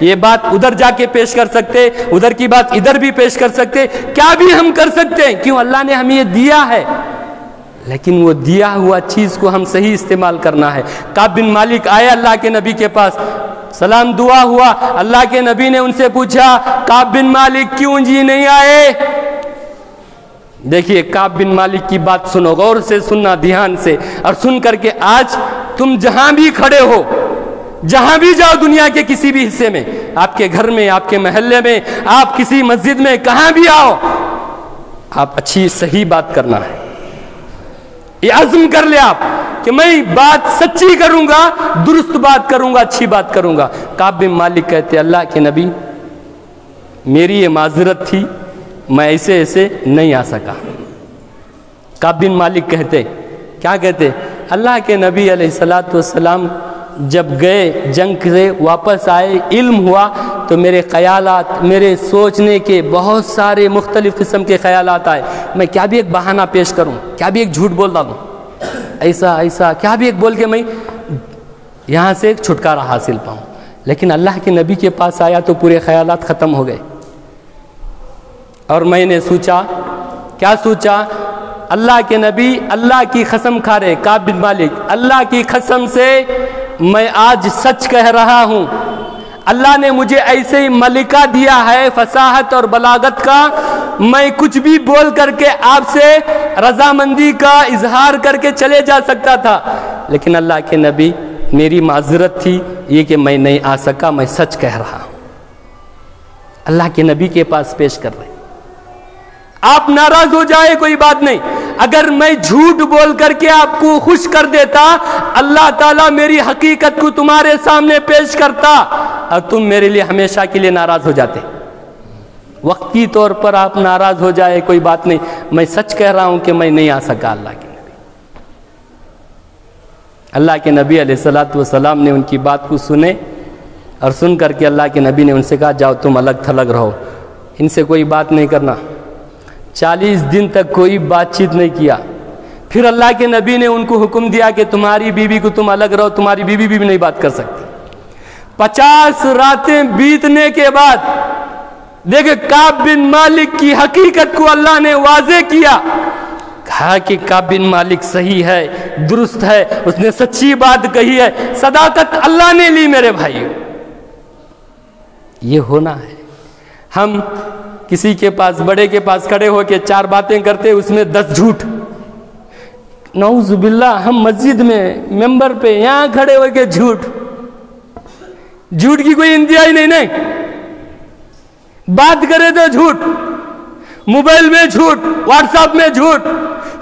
یہ بات ادھر جا کے پیش کر سکتے، ادھر کی بات ادھر بھی پیش کر سکتے، کیا بھی ہم کر سکتے ہیں، کیوں اللہ نے ہمیں یہ دیا ہے، لیکن وہ دیا ہوا چیز کو ہم صحیح استعمال کرنا ہے۔ کعب بن مالک آئے اللہ کے نبی کے پاس، سلام دعا ہوا، اللہ کے نبی نے ان سے پوچھا کعب بن مالک کیوں جی نہیں آئے؟ دیکھیے کعب بن مالک کی بات سنو، غور سے سننا، دھیان سے، اور سن کر کے آج تم جہاں بھی کھڑے ہو، جہاں بھی جاؤ دنیا کے کسی بھی حصے میں، آپ کے گھر میں، آپ کے محلے میں، آپ کسی مسجد میں، کہاں بھی آؤ، آپ اچھی صحیح بات کرنا ہے۔ یہ عزم کر لے آپ کہ میں بات سچی کروں گا، درست بات کروں گا، اچھی بات کروں گا۔ کعب بن مالک کہتے اللہ کے نبی میری یہ معذرت تھی، میں ایسے ایسے نہیں آ سکا۔ کعب بن مالک کہتے کیا کہتے؟ اللہ کے نبی علیہ السلام جب گئے جنگ سے واپس آئے، علم ہوا تو میرے خیالات، میرے سوچنے کے بہت سارے مختلف قسم کے خیالات آئے، میں کیا بھی ایک بہانہ پیش کروں، کیا بھی ایک جھوٹ بول ڈالوں، ایسا کیا بھی ایک بول کے میں یہاں سے ایک چھٹکارا حاصل پاؤں، لیکن اللہ کے نبی کے پاس آیا تو پورے خیالات ختم ہو گئے۔ اور میں نے سوچا، کیا سوچا؟ اللہ کے نبی اللہ کی قسم کھا رہے، کعب بن مالک اللہ کی قسم سے میں آج سچ کہہ رہا ہوں، اللہ نے مجھے ایسے ہی ملکہ دیا ہے فصاحت اور بلاغت کا، میں کچھ بھی بول کر کے آپ سے رضامندی کا اظہار کر کے چلے جا سکتا تھا، لیکن اللہ کے نبی میری معذرت تھی یہ کہ میں نہیں آ سکا، میں سچ کہہ رہا ہوں۔ اللہ کے نبی کے پاس پیش کر رہے، آپ ناراض ہو جائے کوئی بات نہیں، اگر میں جھوٹ بول کر کے آپ کو خوش کر دیتا، اللہ تعالیٰ میری حقیقت کو تمہارے سامنے پیش کرتا اور تم میرے لیے ہمیشہ کے لیے ناراض ہو جاتے۔ وقتی طور پر آپ ناراض ہو جائے کوئی بات نہیں، میں سچ کہہ رہا ہوں کہ میں نہیں آ سکا۔ اللہ کے نبی علیہ السلام نے ان کی بات کو سنے اور سن کر کے اللہ کے نبی نے ان سے کہا جاؤ تم الگ تھلگ رہو، ان سے کوئی بات نہیں کرنا۔ 40 دن تک کوئی بات چیت نہیں کیا، پھر اللہ کے نبی نے ان کو حکم دیا کہ تمہاری بیوی کو تم الگ رہو، تمہاری بیوی بھی نہیں بات کر سکتی۔ 50 راتیں بیتنے کے بعد دیکھیں کعب بن مالک کی حقیقت کو اللہ نے واضح کیا، کہا کہ کعب بن مالک صحیح ہے، درست ہے، اس نے سچی بات کہی ہے، صداقت اللہ نے لی میرے بھائیو۔ یہ ہونا ہے، ہم کسی کے پاس بڑے کے پاس کھڑے ہو کے 4 باتیں کرتے، اس میں 10 جھوٹ، نعوذ باللہ۔ ہم مسجد میں ممبر پہ یہاں کھڑے ہو کے جھوٹ کی کوئی انتہائی نہیں، بات کرے تو جھوٹ، موبائل میں جھوٹ، واٹس ایپ میں جھوٹ،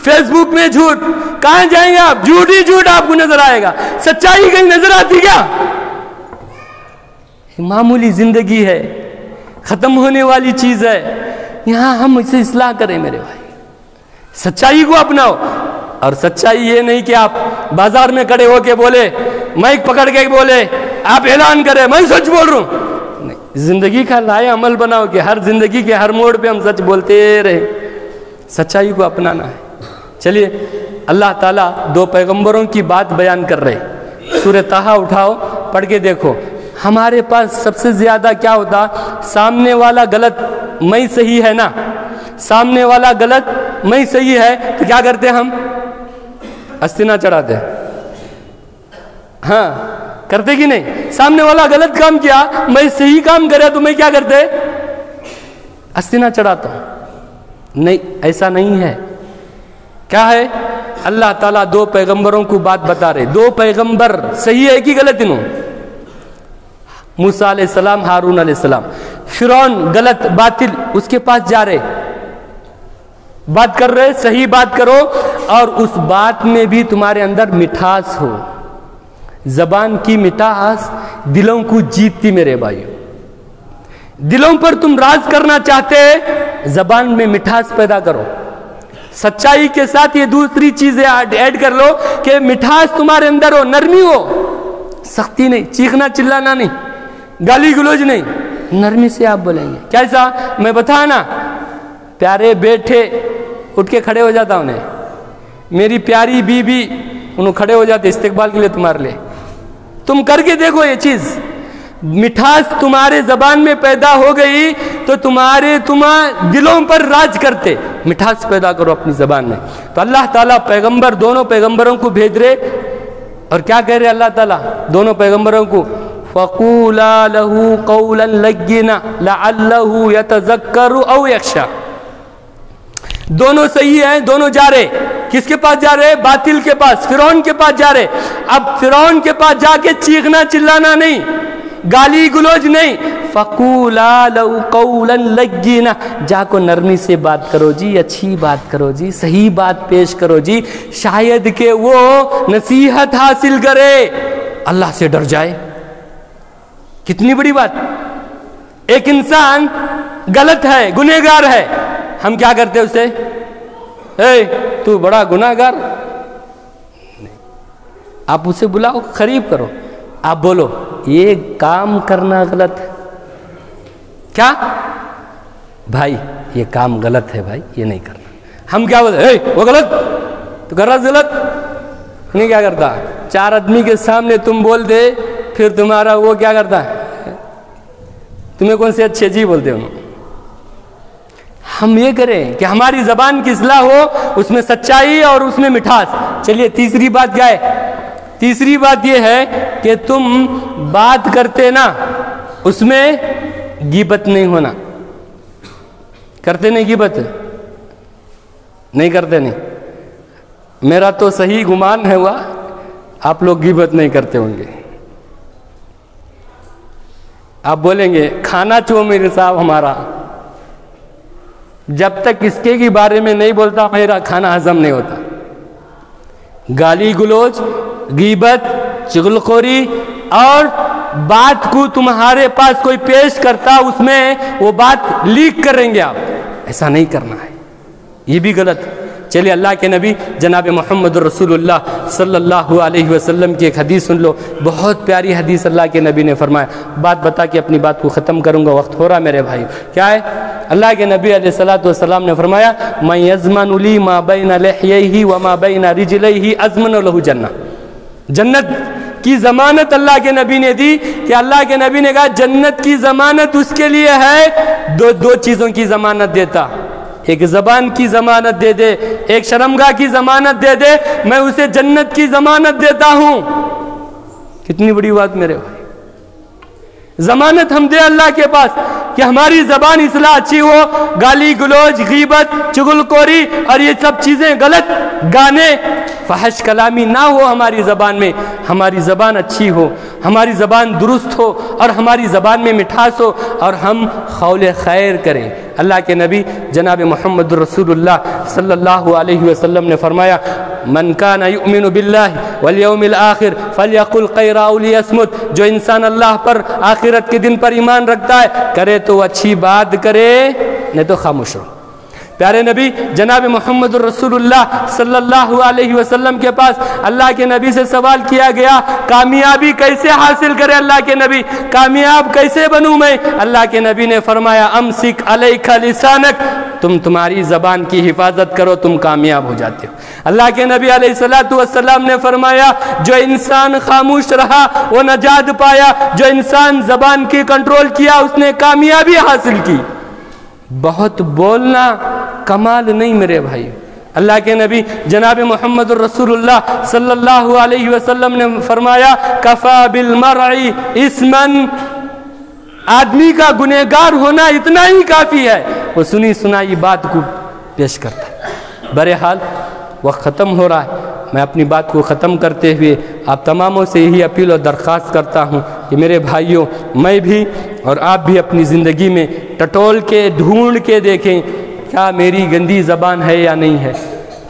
فیس بک میں جھوٹ، کہاں جائیں گے آپ؟ جھوٹ ہی جھوٹ آپ کو نظر آئے گا، سچائی کہیں نظر آتی کیا؟ معمولی زندگی ہے، ختم ہونے والی چیز ہے، یہاں ہم اسے اصلاح کریں میرے بھائی، سچائی کو اپناؤ۔ اور سچائی یہ نہیں کہ آپ بازار میں کھڑے ہو کے بولے، مائک پکڑ کے بولے، آپ اعلان کریں میں سچ بول رہا ہوں، نہیں، زندگی کا لائے عمل بناؤ کہ ہر زندگی کے ہر موڑ پہ ہم سچ بولتے رہیں، سچائی کو اپنانا ہے۔ چلیے اللہ تعالیٰ 2 پیغمبروں کی بات بیان کر رہے، سورہ طٰہٰ اٹھاؤ پڑھ کے دیکھو۔ ہمارے پاس سب سے زیادہ کیا ہوتا؟ سامنے والا غلط میں صحیح ہے نا، سامنے والا غلط میں صحیح ہے تو کیا کرتے ہم؟ استنا چڑھاتے، ہاں کرتے کہ نہیں؟ سامنے والا غلط کام کیا، میں صحیح کام کرے تو میں کیا کرتے؟ استنا چڑھاتا ہوں۔ نہیں، ایسا نہیں ہے۔ کیا ہے؟ اللہ تعالیٰ 2 پیغمبروں کو بات بتا رہے، 2 پیغمبر صحیح ہے کہ غلط انہوں؟ موسیٰ علیہ السلام، ہارون علیہ السلام۔ فرعون غلط باطل، اس کے پاس جا رہے، بات کر رہے صحیح بات کرو، اور اس بات میں بھی تمہارے اندر مٹھاس ہو، زبان کی مٹھاس دلوں کو جیتتی میرے بھائیو۔ دلوں پر تم راز کرنا چاہتے، زبان میں مٹھاس پیدا کرو، سچائی کے ساتھ یہ دوسری چیزیں ایڈ کر لو کہ مٹھاس تمہارے اندر ہو، نرمی ہو، سختی نہیں، چیخنا چلانا نہیں، گالی گلوچ نہیں، نرمی سے آپ بولیں گے۔ کیسا؟ میں بتا نا، پیارے بیٹھے اٹھ کے کھڑے ہو جاتا انہیں، میری پیاری بی بی انہوں کھڑے ہو جاتے استقبال کے لیے تمہارے لیے، تم کر کے دیکھو یہ چیز، مٹھاس تمہارے زبان میں پیدا ہو گئی تو تمہارے دلوں پر راج کرتے. مٹھاس پیدا کرو اپنی زبان میں. تو اللہ تعالیٰ پیغمبر، دونوں پیغمبروں کو بھیج رہے، اور کیا کہہ رہے اللہ تعالیٰ دونوں پیغمبروں کو؟ فَقُولَا لَهُ قَوْلًا لَيِّنًا لَعَلَّهُ يَتَذَكَّرُ أَوْ يَخْشَىٰ. دونوں صحیح ہیں، دونوں جا رہے. کس کے پاس جا رہے؟ باطل کے پاس، فرعون کے پاس جا رہے. اب فرعون کے پاس جا کے چیخنا چلانا نہیں، گالی گلوچ نہیں. فَقُولَا لَهُ قَوْلًا لَيِّنًا، جا کو نرمی سے بات کرو جی، اچھی بات کرو جی، صحیح بات پیش کرو جی، شاید کہ وہ نصیحت حاصل کرے، اللہ سے ڈر جائے. کتنی بڑی بات. ایک انسان غلط ہے، گنہگار ہے، ہم کیا کرتے اسے؟ اے تو بڑا گنہگار. آپ اسے بلاؤ، قریب کرو، آپ بولو یہ کام کرنا غلط ہے. کیا بھائی یہ کام غلط ہے، بھائی یہ نہیں کرنا. ہم کیا بولتے؟ اے وہ غلط، تو کر رہا غلط نہیں. کیا کرتا؟ چار آدمی کے سامنے تم بول دے، پھر تمہارا وہ کیا کرتا ہے؟ تمہیں کون سے اچھے جی بولتے ہوں. ہم یہ کریں کہ ہماری زبان کی اصلاح ہو، اس میں سچائی اور اس میں مٹھاس. چلیے تیسری بات کیا ہے؟ تیسری بات یہ ہے کہ تم بات کرتے نا، اس میں غیبت نہیں ہونا. کرتے نہیں غیبت؟ نہیں کرتے نہیں. میرا تو صحیح گمان ہے ہوا آپ لوگ غیبت نہیں کرتے ہوں گے. آپ بولیں گے کھانا چو میرے صاحب ہمارا، جب تک اس کے بارے میں نہیں بولتا میرا کھانا ہضم نہیں ہوتا. گالی گلوچ، غیبت، چغلخوری، اور بات کو تمہارے پاس کوئی پیش کرتا اس میں وہ بات لیک کریں گے آپ. ایسا نہیں کرنا ہے، یہ بھی غلط. چلیے اللہ کے نبی جناب محمد رسول اللہ صلی اللہ علیہ وسلم کی ایک حدیث سن لو، بہت پیاری حدیث. اللہ کے نبی نے فرمایا، بات بتا کے اپنی بات کو ختم کروں گا، وقت ہو رہا میرے بھائی. کیا ہے؟ اللہ کے نبی علیہ الصلوۃ والسلام نے فرمایا، مَن یضمن لی ما بین لحییہ وما بین رجلیہ اضمن لہ جنہ. جنت کی ضمانت اللہ کے نبی نے دی کہ اللہ کے نبی نے کہا جنت کی ضمانت اس کے لیے ہے. دو چیزوں کی ضمانت دیتا، ایک زبان کی ضمانت دے دے، ایک شرمگاہ کی ضمانت دے دے، میں اسے جنت کی ضمانت دیتا ہوں. کتنی بڑی بات میرے بھائی. ضمانت ہم دے اللہ کے پاس کہ ہماری زبان اصلاح اچھی ہو، گالی گلوچ، غیبت، چغلخوری اور یہ سب چیزیں غلط، گانے، فحش کلامی نہ ہو ہماری زبان میں. ہماری زبان اچھی ہو، ہماری زبان درست ہو، اور ہماری زبان میں مٹھاس ہو، اور ہم قول خیر کریں. اللہ کے نبی جناب محمد رسول اللہ صلی اللہ علیہ وسلم نے فرمایا، من کان یؤمن باللہ والیوم الآخر فلیقل خیرا او لیصمت. جو انسان اللہ پر، آخرت کے دن پر ایمان رکھتا ہے، کرے تو اچھی بات کرے، نہیں تو خاموش رہو. پیارے نبی جناب محمد رسول اللہ صلی اللہ علیہ وسلم کے پاس اللہ کے نبی سے سوال کیا گیا، کامیابی کیسے حاصل کرے اللہ کے نبی، کامیاب کیسے بنوں میں؟ اللہ کے نبی نے فرمایا، امسک علیک لسانک، تم تمہاری زبان کی حفاظت کرو، تم کامیاب ہو جاتے ہو. اللہ کے نبی علیہ الصلوۃ والسلام نے فرمایا، جو انسان خاموش رہا وہ نجات پایا، جو انسان زبان کی کنٹرول کیا اس نے کامیابی حاصل کی. بہت بولنا کمال نہیں میرے بھائی. اللہ کے نبی جناب محمد رسول اللہ صلی اللہ علیہ وسلم نے فرمایا، کفا بالمرء اثما، آدمی کا گنہگار ہونا اتنا ہی کافی ہے، وہ سنی سنائی بات کو پیش کرتا ہے. بہرحال وقت ختم ہو رہا ہے. میں اپنی بات کو ختم کرتے ہوئے آپ تماموں سے یہی اپیل اور درخواست کرتا ہوں کہ میرے بھائیوں، میں بھی اور آپ بھی اپنی زندگی میں ٹٹول کے ڈھونڈ کے دیکھیں کیا میری گندی زبان ہے یا نہیں ہے.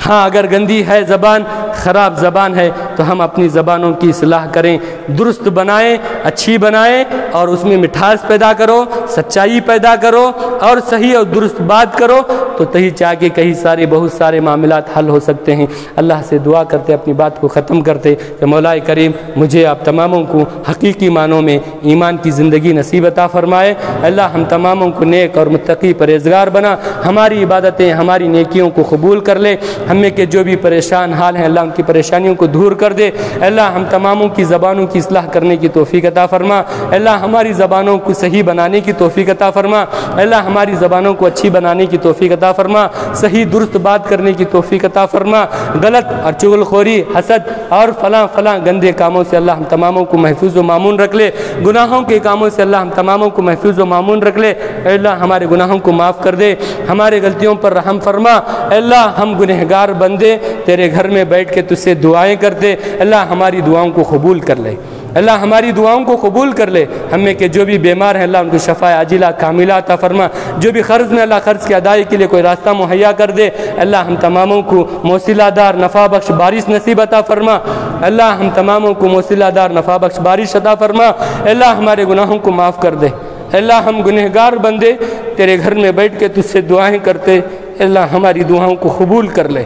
ہاں اگر گندی ہے زبان، خراب زبان ہے، تو ہم اپنی زبانوں کی اصلاح کریں، درست بنائیں، اچھی بنائیں، اور اس میں مٹھاس پیدا کرو، سچائی پیدا کرو، اور صحیح اور درست بات کرو، تو تہی چاہ کے کئی سارے بہت سارے معاملات حل ہو سکتے ہیں. اللہ سے دعا کرتے اپنی بات کو ختم کرتے کہ مولا کریم مجھے آپ تماموں کو حقیقی معنوں میں ایمان کی زندگی نصیب عطا فرمائے. اللہ ہم تماموں کو نیک اور متقی پرہیزگار بنا، ہماری عبادتیں، ہماری نیکیوں کو قبول کر لے. ہم میں کے جو بھی پریشان حال ہیں اللہ ان کی پریشانیوں کو دور کر دے۔ اللہ ہم تماموں کی زبانوں کی اصلاح کرنے کی توفیق عطا فرما۔ اللہ ہماری زبانوں کو صحیح بنانے کی توفیق عطا فرما۔ اللہ ہماری زبانوں کو اچھی بنانے کی توفیق عطا فرما، صحیح درست بات کرنے کی توفیق عطا فرما۔ غلط اور چغل خوری، حسد اور فلاں گندے کاموں سے اللہ ہم تماموں کو محفوظ و مامون رکھ لے۔ گناہوں کے کاموں سے اللہ ہم تماموں کو محفوظ و مامون رکھ لے۔ اے اللہ ہمارے گناہوں کو معاف کر دے، ہمارے غلطیوں پر رحم فرما۔ اے اللہ ہم گنہگار بندے تیرے گھر میں بیٹھ کے تجھ سے دعائیں کرتے، اللہ ہماری دعاؤں کو قبول کر لے۔ اللہ ہماری دعاؤں کو قبول کر لے۔ ہم میں کہ جو بھی بیمار ہیں اللہ ان کو شفا عاجلہ کاملہ عطا فرما۔ جو بھی قرض میں اللہ قرض کی ادائیگی کے لیے کوئی راستہ مہیا کر دے، اللہ ہم تماموں کو موصلہ دار نفع بخش بارش نصیب عطا فرما۔ اللہ ہم تماموں کو موصلہ دار نفع بخش بارش عطا فرما۔ اللہ ہمارے گناہوں کو معاف کر دے۔ اللہ ہم گنہگار بندے تیرے گھر میں بیٹھ کے تجھ سے دعائیں کرتے، اللہ ہماری دعاؤں کو قبول کر لے۔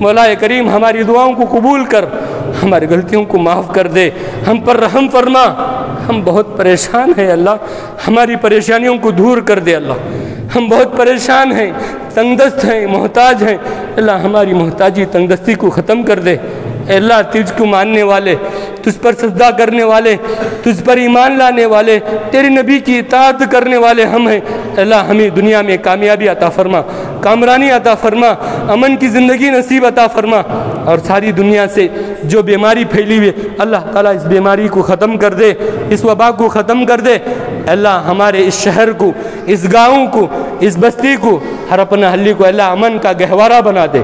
مولا کریم ہماری دعاؤں کو قبول کر، ہماری غلطیوں کو معاف کر دے، ہم پر رحم فرما۔ ہم بہت پریشان ہیں اللہ، ہماری پریشانیوں کو دور کر دے اللہ۔ ہم بہت پریشان ہیں، تنگ دست ہیں، محتاج ہیں، اللہ ہماری محتاجی تنگ دستی کو ختم کر دے۔ اے اللہ تجھ کو ماننے والے، تجھ پر سجدہ کرنے والے، تجھ پر ایمان لانے والے، تیرے نبی کی اطاعت کرنے والے ہم ہیں۔ اللہ ہمیں دنیا میں کامیابی عطا فرما، کامرانی عطا فرما، امن کی زندگی نصیب عطا فرما، اور ساری دنیا سے جو بیماری پھیلی ہوئی اللہ تعالیٰ اس بیماری کو ختم کر دے، اس وبا کو ختم کر دے۔ اللہ ہمارے اس شہر کو، اس گاؤں کو، اس بستی کو، ہر اپنا حلی کو اللہ امن کا گہوارہ بنا دے،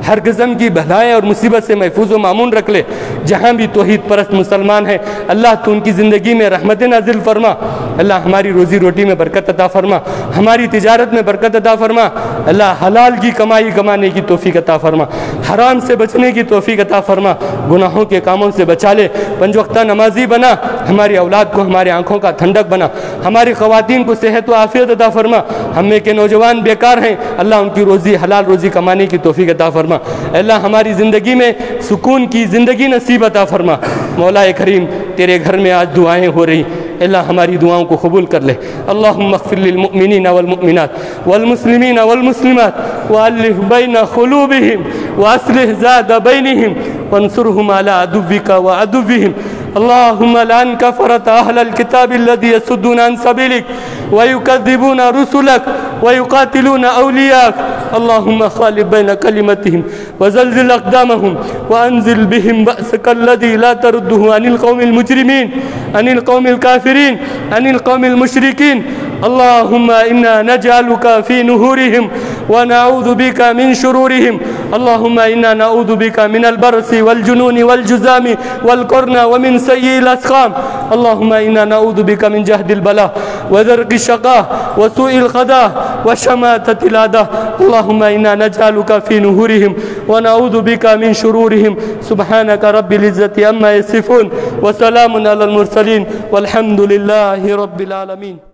ہر قسم کی بھلائیں اور مصیبت سے محفوظ و مامون رکھ لے۔ جہاں بھی توحید پرست مسلمان ہیں اللہ تو ان کی زندگی میں رحمت نازل فرما۔ اللہ ہماری روزی روٹی میں برکت عطا فرما، ہماری تجارت میں برکت عطا فرما۔ اللہ حلال کی کمائی کمانے کی توفیق عطا فرما، حرام سے بچنے کی توفیق عطا فرما، گناہوں کے کاموں سے بچا لے، پنج وقتہ نمازی بنا، ہماری اولاد کو ہمارے آنکھوں کا ٹھنڈک بنا، ہماری خواتین کو صحت و عافیت عطا فرما۔ ہم میں کے نوجوان بیکار ہیں اللہ ان کی روزی حلال روزی کمانے کی توفیق عطا فرما۔ اللہ ہماری زندگی میں سکون کی زندگی نصیب عطا فرما۔ مولا کریم تیرے گھر میں آج دعائیں ہو رہی، اللہ ہماری دعاؤں کو قبول کر لے۔ اللہم اغفر للمؤمنین والمؤمنات والمسلمین والمسلمات والف بین قلوبہم واصلح ذات بینہم وانصرہم علی عدوک وعدوہم۔ اللہم لعن کفرۃ اہل الکتاب الذی یصدون عن سبیلک ویکذبون رسلک ویقاتلون اولیاءک۔ اللہم خالف بین کلمتہم وزلزل اقدامہم وانزل بہم بأسک الذی لا تردہ عن القوم المجرمین عن القوم الكافرین عن القوم المشرکین۔ اللہم انا نجعلک فی نحورہم ونعوذ بک من شرورہم۔ اللہم انا نعوذ بک من البرص والجنون والجزام والقرن ومن سیء الاسقام۔ اللہم انا نعوذ بک من جہد البلاء ودرک الشقاء وسوء القضاء وشماتة الأعداء۔ اللہم انا نجعلک فی نحورہم ونعوذ بک من شرورہم۔ سبحانک رب العزت عما یصفون وسلام علی المرسلین والحمد للہ رب العالمین۔